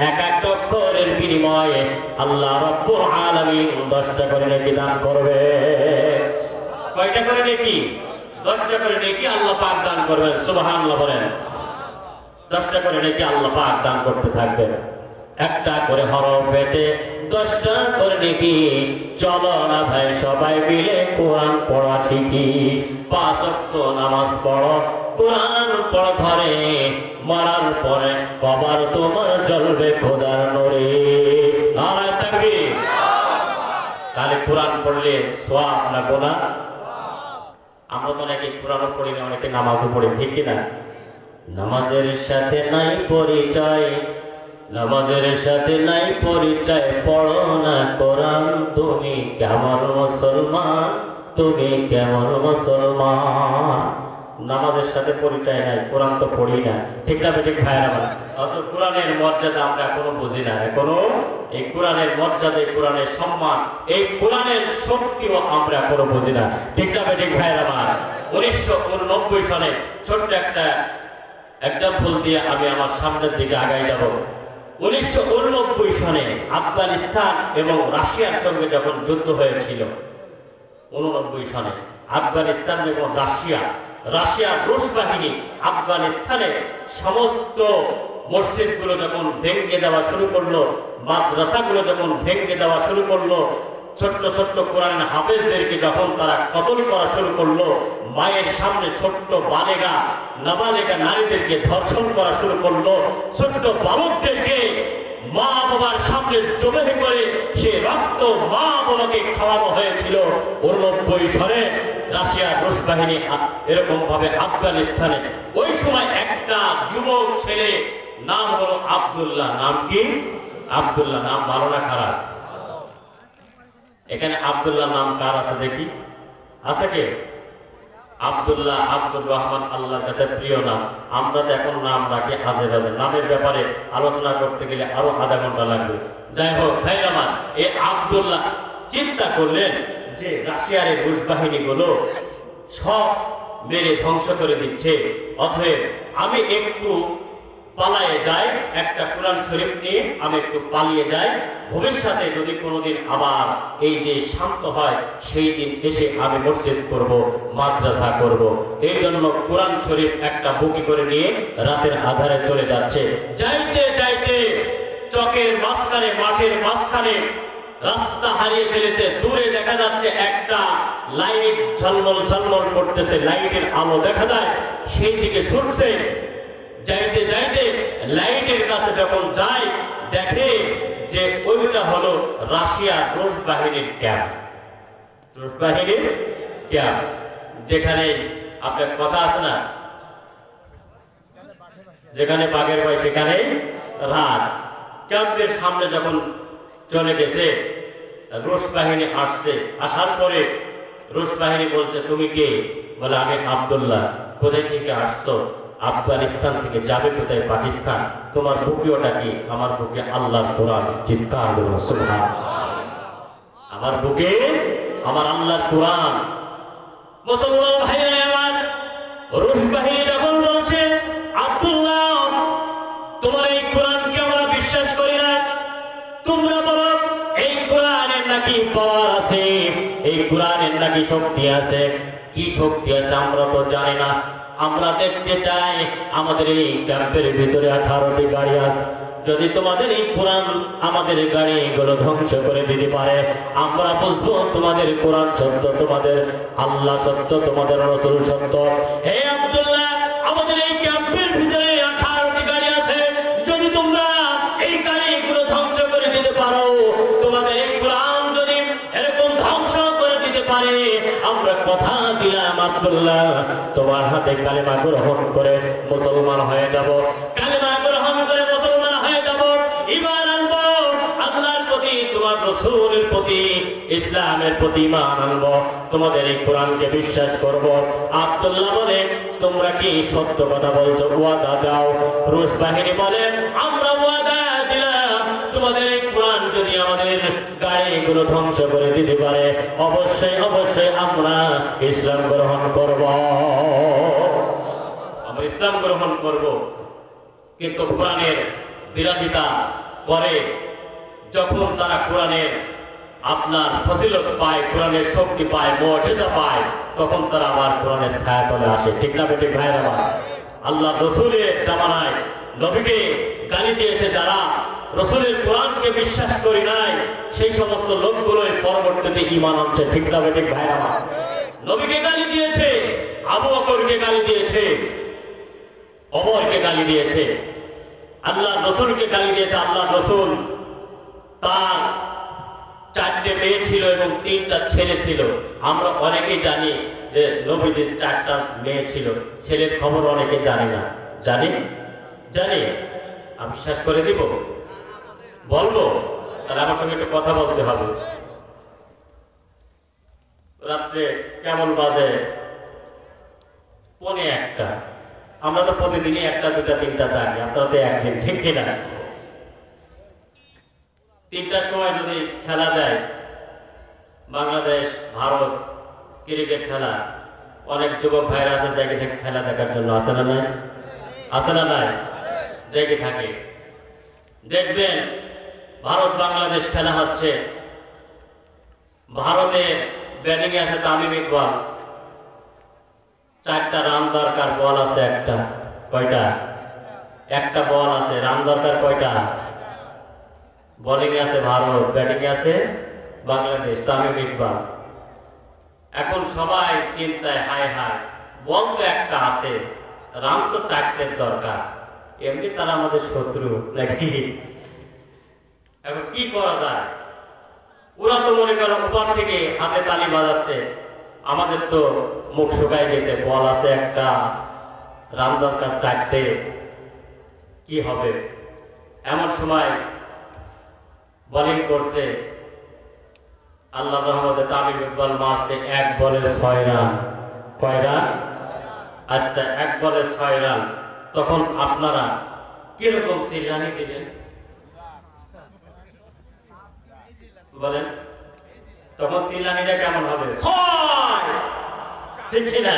A: এক এক অক্ষরের বিনিময়ে আল্লাহ রাব্বুল আলামিন 10টা করে নেকি দান করবে। কয়টা করে নেকি? 10টা করে নেকি আল্লাহ পাক দান করবেন। সুবহানাল্লাহ বলেন। 10টা করে নেকি আল্লাহ পাক দান করতে থাকবেন। একটা করে হরফেতে 10টা করে নেকি। চলো না ভাই সবাই মিলে কোরআন পড়া শিখি, 5 ওয়াক্ত নামাজ পড়ো, কোরআন পড় ঘরে, মরার পরে কবর তোমার জ্বলবে খোদার নূরে। নারায়ে তাকবীর। তাহলে কোরআন পড়লে সওয়াব না গুনাহ? আমরা তো নাকি কোরআনও পড়ি না, অনেকে নামাজও পড়ি, ঠিক কি না? নামাজের সাথে নাই পরিচয়, নামাজের সাথে নাই পরিচয়, পড়ো না কোরআন, তুমি কেমন মুসলমান, তুমি কেমন মুসলমান। নামাজের সাথে পরিচয় নাই, কোরআন তো পড়ি না, ঠিক না বেঠিক ভাইরা? আসলে কোরআনের মর্যাদা আমরা এখনো বুঝি না, এখনো এই কোরআনের মর্যাদা, কোরআনের সম্মান, এই কোরআনের শক্তিও আমরা এখনো বুঝি না, ঠিক না বেঠিক ভাইরা? 1989 সালে ছোট্ট একটা এক্সাম্পল দিয়ে আমি আমার সামনের দিকে আগাই যাব। 1989 সালে আফগানিস্তান এবং রাশিয়ার সঙ্গে যখন যুদ্ধ হয়েছিল, 89 সালে আফগানিস্তান এবং রাশিয়ার রুশ বাহিনী আফগানিস্তানের সমস্ত মসজিদগুলো যখন ভেঙে দেওয়া শুরু করলো, মাদ্রাসাগুলো যখন ভেঙে দেওয়া শুরু করলো, ছোট্ট ছোট্ট কোরআন হাফেজদেরকে যখন তারা কতল করা শুরু করলো, মায়ের সামনে ছোট্ট বালেগা নাবালেগা নারীদেরকে ধর্ষণ করা শুরু করলো, ছোট্ট বালকদেরকে মা বাবার সামনে জবাই করে সে রক্ত মা বাবাকে খাওয়ানো হয়েছিল। 89 সালে রাশিয়ার রুশ বাহিনী এরকম ভাবে আফগানিস্তানে, ওই সময় একটা যুবক ছেলে নাম হলো আব্দুল্লাহ। নাম কি? আব্দুল্লাহ। নাম ভালো না খারাপ? এখানে আব্দুল্লাহ নাম কার আছে দেখি? আছে কে? আব্দুল্লাহ, আব্দুর রহমান আল্লাহর কাছে প্রিয় নাম। আমরা তো এখন নাম রাখি আজে বাজে, নামের ব্যাপারে আলোচনা করতে গেলে আরো আধা ঘন্টা লাগবে। যাই হোক ভাই আমার, এই আব্দুল্লাহ চিন্তা করলেন যে রাশিয়ার এই রুশ বাহিনীগুলো সব মেরে ধ্বংস করে দিচ্ছে, অতএব আমি একটু পালায়ে যাই, একটা কোরআন শরীফ নিয়ে আমি একটু পালিয়ে যাই, ভবিষ্যতে যদি কোনোদিন আবার এই দেশ শান্ত হয় সেই দিন এসে আমি মসজিদ করব, মাদ্রাসা করব। এই জন্য কোরআন শরীফ একটা বুকি করে নিয়ে রাতের আধারে চলে যাচ্ছে। যাইতে যাইতে চকের মাঝখানে, মাঠের মাঝখানে রাস্তা হারিয়ে ফেলেছে। দূরে দেখা যাচ্ছে একটা লাইট ঝলমল ঝলমল করতেছে, লাইটের আলো দেখা যায়, সেই দিকে ছুটছে। যাইতে যাইতে লাইটের কাছে যখন যায়, দেখে যে ওইটা হলো রাশিয়ার রুশ বাহিনীর ক্যাম্প। রুশ বাহিনীর ক্যাম্প, যেখানে আপনার কথা আছে না, যেখানে বাঘের ভয় সেখানে রাত। ক্যাম্পের সামনে যখন চলে গেছে, রুশ বাহিনী আসছে। আসার পরে রুশ বাহিনী বলছে তুমি কে? বলে আমি আব্দুল্লাহ। কোথায় থেকে আসছো? আফগানিস্তান থেকে। যাবে কোথায়? পাকিস্তান। তোমার বুকে ওটা কি? আমার বুকে আল্লাহর কোরআন। চিৎকার করুন সুবহানাল্লাহ। আমার বুকে আমার আল্লাহর কোরআন। মুসলমান ভাইরা আমার, রুশ বাহিনী যখন বলছে আব্দুল্লাহ তোমার এই কোরআনকে আমরা বিশ্বাস করি না, তোমরা বলো এই কোরআনের নাকি পাওয়ার আছে, এই কোরআনের নাকি শক্তি আছে। কি শক্তি আছে আমরা তো জানি না, আমরা দেখতে চাই। আমাদের এই ক্যাম্পের ভিতরে 18টি গাড়ি আছে, যদি তোমাদের এই কোরআন আমাদের গাড়িগুলো ধ্বংস করে দিতে পারে, আমরা বুঝবো তোমাদের কোরআন সত্য, তোমাদের আল্লাহ সত্য, তোমাদের রাসূল সত্য। হে আব্দুল্লাহ, আমাদের এই ক্যাম্পের ভিতরে 18টি গাড়ি আছে, যদি তোমরা এই গাড়িগুলো ধ্বংস করে দিতে পারো, তোমাদের এই কোরআন যদি এরকম ধ্বংস করে দিতে পারে, আমরা কথা দিলাম আব্দুল্লাহ তোমার হাতে কালেমা গ্রহণ করে মুসলমান হয়ে যাব, কালেমা গ্রহণ করে মুসলমান হয়ে যাব, ঈমান আনবো আল্লাহর প্রতি, তোমার রাসূলের প্রতি, ইসলামের প্রতি ঈমান আনবো, তোমাদের এই কোরআনকে বিশ্বাস করব। আব্দুল্লাহ বলে তোমরা কি সত্য কথা বলছো? ওয়াদা দাও। রুশ বাহিনী বলে আমরা ওয়াদা দিলাম তোমাদের এই কোরআন যদি আমাদের গাড়িগুলো ধ্বংস করে দিতে পারে অবশ্যই অবশ্যই আমরা ইসলাম গ্রহণ করব, আমরা ইসলাম গ্রহণ করব। কিন্তু কোরআনের বিরোধিতা করে যখন তারা কোরআনের আপনার ফজিলত পায়, কোরআনের শক্তি পায়, মুআজিজা পায়, তখন তারা আবার কোরআনের ছায়াতলে আসে। ঠিক না বেঠিক ভাইরা? আল্লাহ রাসূলের জামানায় নবীকে গালি দিয়েছে যারা, রাসূলের কোরআনকে বিশ্বাস করি নাই, সেই সমস্ত লোকগুলোই পরবর্তীতে ঈমান আনছে। ঠিক না বেঠিক ভাইরা? নবীকে গালি দিয়েছে, আবু বকরকে গালি দিয়েছে, ওমরকে গালি দিয়েছে, আল্লাহ রাসূলকে গালি দিয়েছে। আল্লাহ রাসূল তার 4টে মেয়ে ছিল এবং 3টা ছেলে ছিল। আমরা অনেকেই জানি যে নবীজির 4টা মেয়ে ছিল, ছেলের খবর অনেকে জানি না। জানি জানি আমি বিশ্বাস করে দিব? বলবো? তাহলে আমার সঙ্গে একটু কথা বলতে হবে। রাত্রে কেমন বাজে? 1:45। আমরা তো প্রতিদিনই 1টা 2টা 3টা জানি, আপনারা তো একদিন, ঠিক কিনা? 3টার সময় যদি খেলা দেয়, বাংলাদেশ ভারত ক্রিকেট খেলা, অনেক যুবক ভাইরা আছে জায়গা থেকে খেলা দেখার জন্য, আছে না নাই? আছে না নাই? জায়গা থাকে। দেখবেন ভারত বাংলাদেশ খেলা হচ্ছে, ভারতের ব্যাটিং এ আছে তামিম ইকবাল, 4টা রান দরকার, বল আছে একটা। কয়টা? একটা বল আছে, রান দরকার কয়টা? বোলিং এ আছে ভারত, ব্যাটিং এ আছে বাংলাদেশ, তামিম ইকবাল। এখন সবাই চিন্তায়, হায় হায়, বল তো একটা আছে, রান তো 4টের দরকার, এমনি তারা আমাদের শত্রু নাকি? এখন কি করা যায়? ওরা তো মনে করো উপর থেকে হাতে তালি বাজাচ্ছে, আমাদের তো মুখ শুকায় গেছে, বল আছে একটা, রান দরকার 4টে, কি হবে? এমন সময় বোলিং করছে, আল্লাহর রহমতে তামিম ইকবাল মারছে 1 বলে 6 রান। কয় রান? আচ্ছা, 1 বলে 6 রান। তখন আপনারা কিরকম চিল্লানি দিলেন বলেন? তখন চিল্লানিটা কেমন হবে? 6! ঠিক কিনা?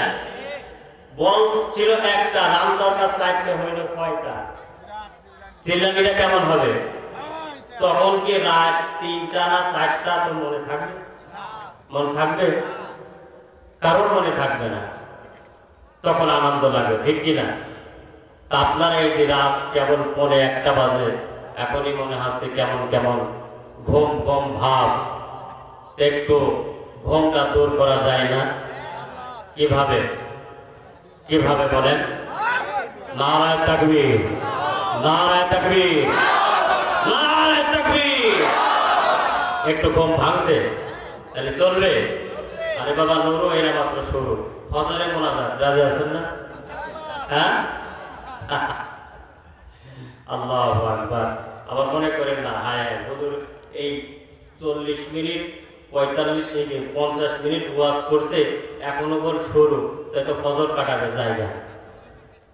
A: বল ছিল একটা, রান দরকার 4টে, হইল 6টা। চিল্লানিটা কেমন হবে? তখন কি রাত 3টা না 4টা তো মনে থাকবে? মনে থাকবে? কারোর মনে থাকবে না। তখন আনন্দ লাগে, ঠিক কিনা? তা আপনারা এই যে রাত কেবল 1:45 বাজে, এখনই মনে হচ্ছে কেমন কেমন ঘুম ঘুম ভাব, একটু ঘুমটা দূর করা যায় না? কিভাবে? কিভাবে বলেন? নারায়ে তাকবীর, নারায়ে তাকবীর, নারায়ে তাকবীর। একটু ঘুম ভাঙছে তাহলে চলবে? আরে বাবা, নুরু এরা মাত্র শুরু, ফজরে মোনাজাত, রাজি আছেন না? হ্যাঁ, আল্লাহু আকবার। আবার মনে করেন না, হায় হুজুর এই 40 মিনিট 45 50 মিনিট ওয়াজ করছে, এখনো বল শুরু, তাই তো ফজর কাটাবে জায়গা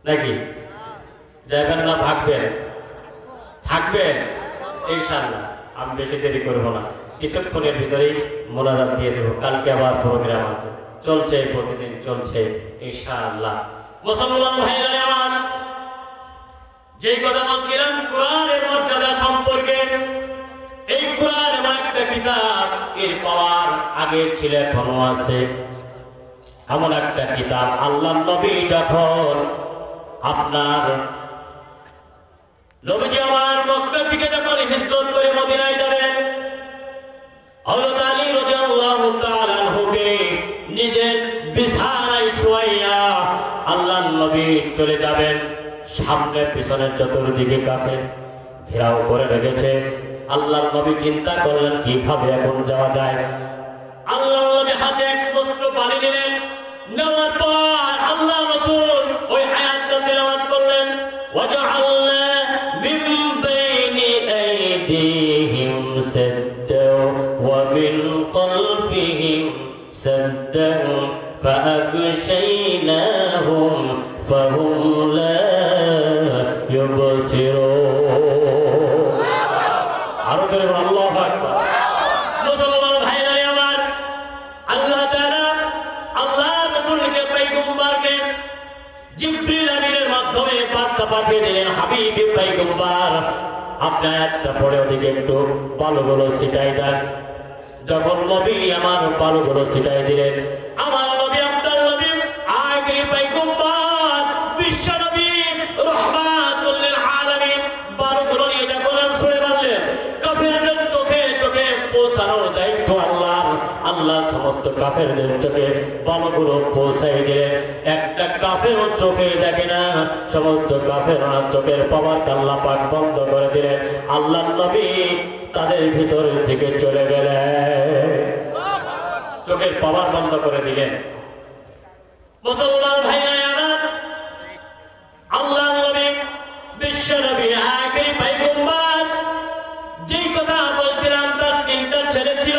A: নাকি? যাবেন না ভাগবেন? থাকবেন ইনশাআল্লাহ। আমি বেশি দেরি করবো না, কিছুক্ষণের ভিতরেই মোনাজাত দিয়ে দেবো। কালকে আবার প্রোগ্রাম আছে, চলছে, প্রতিদিন চলছে ইনশাআল্লাহ। মুসলমান ভাইরা আমার, যেই কথা বলছিলাম কোরআনের মর্যাদা সম্পর্কে, এই কোরআন এমন একটা কিতাব, এর পাওয়ার আগে ছিল এখনো আছে। এমন একটা কিতাব, আল্লাহ নবী যখন আপনার নবীজি আমার মক্কা থেকে যখন হিজরত করে মদিনায় যাবেন, হযরত আলী রাদিয়াল্লাহু তাআলা আনহুকে নিজের বিছানায় শুয়াইয়া আল্লাহর নবী চলে যাবেন। সামনে পিছনে চতুর্দিকে কাফের ঘেরাও করে রেখেছে। আল্লাহর নবী চিন্তা করলেন কিভাবে এখন যাওয়া যায়। আল্লাহর নবী হাতে এক বস্ত্র পানি নিলেন, নেওয়ার পর আল্লাহ রাসূল ওই আয়াতটা তিলাওয়াত করলেন ওয়াজআলনা মিন বাইনি আইদিহিম সাদ্দাও ওয়া মিন খালফিহিম সাদ্দাও فأغشيناهم فهم لا يبصرون আরো জোরে বলুন আল্লাহু আকবার। মুসলমান ভাইরা আমার, আল্লাহ তাআলা আল্লাহ রাসূলকে পয়গম্বরকে জিবরিল আমিনের মাধ্যমে বার্তা পাঠিয়ে দিলেন, হাবিব পয়গম্বর আপনি একটা পরে ওদিকে একটু বালুগুলো ছিটাই দেন। যখন নবী আমার বালুগুলো ছিটাই দিলেন, আমার নবী আপনার নবী আখিরি পয়গম্বর বিশ্ব নবী রাহমাতুল লিল আলামিন বালুগুলো নিয়ে যখন ছুঁড়ে মারলেন, কাফেরদের চোখে চোখে পৌঁছানোর দায়িত্ব আল্লাহর। আল্লাহ সমস্ত কাফেরদের চোখে বালুগুলো পৌঁছাই দিলেন। একটা কাফেরও চোখে দেখে না, সমস্ত কাফেররা চোখের পাওয়ার আল্লাহ পাক বন্ধ করে দিলেন। আল্লাহর নবী তাদের ভিতর থেকে চলে গেলেন, চোখের পাওয়ার বন্ধ করে দিলেন। মুসলমান ভাইরা আমার, আল্লাহ নবী বিশ্ব নবী আখিরি পয়গম্বর যেই কথা বলছিলাম, তার তিনটা ছেলে ছিল,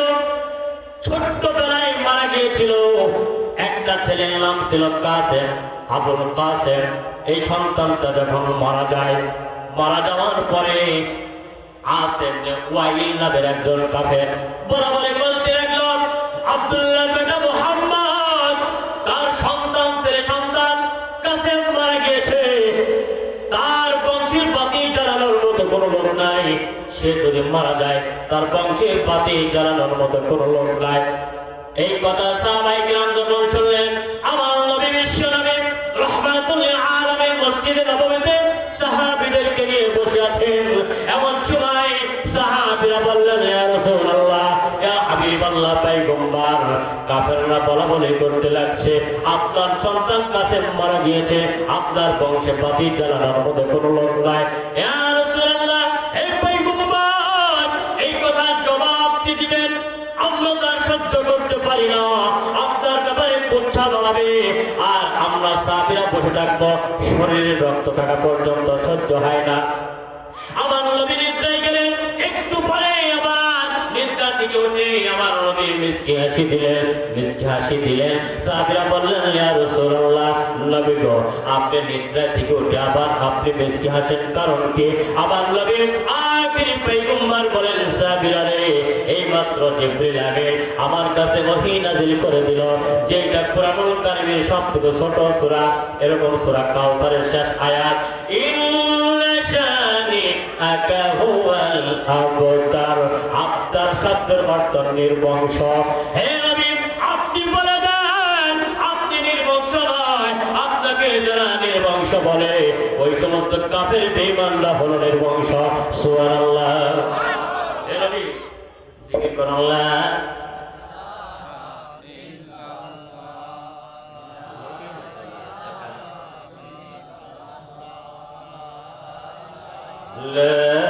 A: ছোট্টবেলায় মারা গিয়েছিল। একটা ছেলের নাম ছিল কাসেম, আবুল কাসেম। এই সন্তানটা যখন মারা যায়, মারা যাওয়ার পরে আসেম ওয়াইল নামের একজন কাফের বরাবরে বলতে লাগলো, আব্দুল্লাহর বেটা মুহাম্মদ তার সন্তান ছেলে সন্তান কাসেম মারা গিয়েছে, তার বংশের বাতি জ্বালানোর মতো কোনো লোক নাই। সে যদি মারা যায় তার বংশের বাতি জ্বালানোর মতো কোনো লোক নাই। এই কথা সাহাবায়ে কিরাম যখন শুনলেন, আমার নবী বিশ্ব নবী রাহমাতুল লিল আলামিন মসজিদে নববীতে সাহাবীদেরকে নিয়ে বসে আছেন। এমন সময় সাহাবীরা বললেন, ইয়া রাসূলুল্লাহ, ইয়া হাবিবাল্লাহ, পয়গম্বর কাফেররা বলাবলি করতে লাগছে, আপনার সন্তান কাসেম মারা গিয়েছে, আপনার বংশে বাতি জ্বালানোর মতো কোনো লোক নাই। ইয়া রাসূলুল্লাহ, এই পয়গম্বর এই কথার জবাব কি দিবেন? আমরা তার সহ্য করতে পারি না, আপনার ব্যাপারে কুচ্ছা লড়াবে আর আমরা সাহাবীরা বসে থাকবো, শরীরের রক্ত কাটা পর্যন্ত সহ্য হয় না। আমার নবী নিদ্রায় গেলেন, একটু পরে আবার নিদ্রা থেকে উঠে আমার নবী মিষ্টি হাসি দিলেন। সাহাবীরা বললেন, ইয়া রাসূলুল্লাহ, নবী গো, আপনি নিদ্রা থেকে উঠে আবার আপনি মিষ্টি হাসেন, কারণ কি? আমার নবী আখিরি পয়গম্বর বলেন, সাহাবীরা রে, এইমাত্র জিবরিল আমিন আমার কাছে ওহী নাযিল করে দিল, যেটা কুরআনুল কারীমের সবথেকে ছোট সূরা, এরকম সূরা কাউসারের শেষ আয়াত, ইন্না শানি আকা হুয়াল আবতার। আবতার শব্দের অর্থ নির্বংশ। হে নবী, আপনি বলে দেন আপনি নির্বংশ নয়, আপনাকে যারা নির্বংশ বলে ওই সমস্ত কাফের বেঈমানরা হলো নির্বংশ। সুবহানাল্লাহ। হে নবী, জিকির করুন আল্লাহ। لا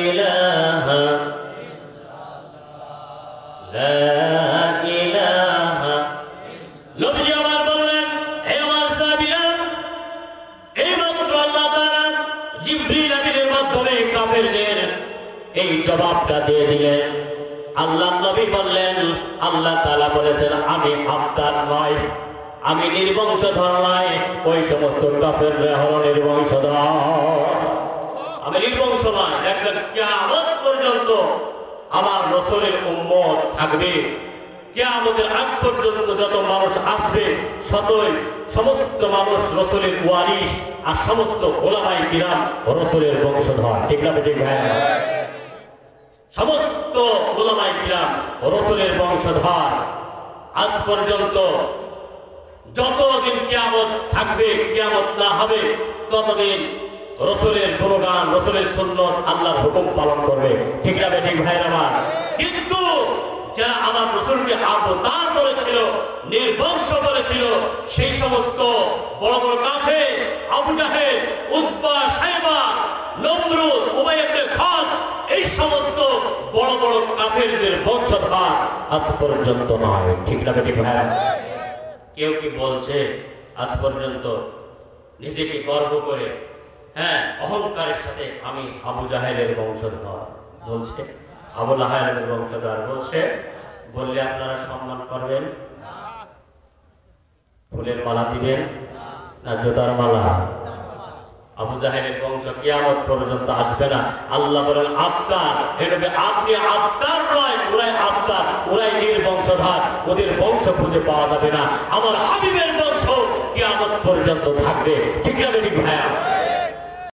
A: إله لا إله। নবীজি আমার বললেন, হে আমার সাহাবীরা, এইমাত্র আল্লাহ তাআলা জিবরিল আমিনের মাধ্যমে কাফেরদের এই জবাবটা দিয়ে দিলেন। আল্লাহ নবী বললেন, আল্লাহ তাআলা বলেছেন, আমি আবতার নয়, আমি নির্বংশধর নয়, ওই সমস্ত কাফেররা হলো নির্বংশধর, আমি নির্বংশ নয়। দেখবেন কিয়ামত পর্যন্ত আমার রাসূলের উম্মত থাকবে, কিয়ামতের আগ পর্যন্ত যত মানুষ আসবে সমস্ত মানুষ রাসূলের ওয়ারিস, আর সমস্ত উলামায়ে কিরাম রাসূলের বংশধর। ঠিক না ঠিক ভাই? সমস্ত উলামায়ে কিরাম রাসূলের বংশধর। আজ পর্যন্ত যতদিন কিয়ামত থাকবে, কিয়ামত না হবে, ততদিন রাসূলের গুণগান, রাসূলের সুন্নাত, আল্লাহর হুকুম পালন করবে। ঠিক না ঠিক ভাইরা আমার? কিন্তু যারা আমার রাসূলকে আবতার বলেছিল, নির্বংশ বলেছিল, সেই সমস্ত বড় বড় কাফের, আবু জাহেল, উতবা, শাইবা, নমরুদ, উমাইয়া ইবনে খালদ, এই সমস্ত বড় বড় কাফেরদের বংশধর আজ পর্যন্ত নয়। ঠিক না ঠিক ভাইরা? কেউ কি বলছে আজ পর্যন্ত নিজেকে গর্ব করে, হ্যাঁ, অহংকারের সাথে আমি আবু জাহেলের বংশধর বলছে, আবু লাহাবের বংশধর বলছে? বললে আপনারা সম্মান করবেন? ফুলের মালা দিবেন না জোতার মালা? আবু জাহেলের বংশ কিয়ামত পর্যন্ত আসবে না। আল্লাহ বলেন আবতার, এরবে আপনি আবতার নয়, ওরাই আবতার, ওরাই নির্বংশধর, ওদের বংশ খুঁজে পাওয়া যাবে না। আমার হাবিবের বংশ কিয়ামত পর্যন্ত থাকবে। ঠিক না বেটি ভাইয়া?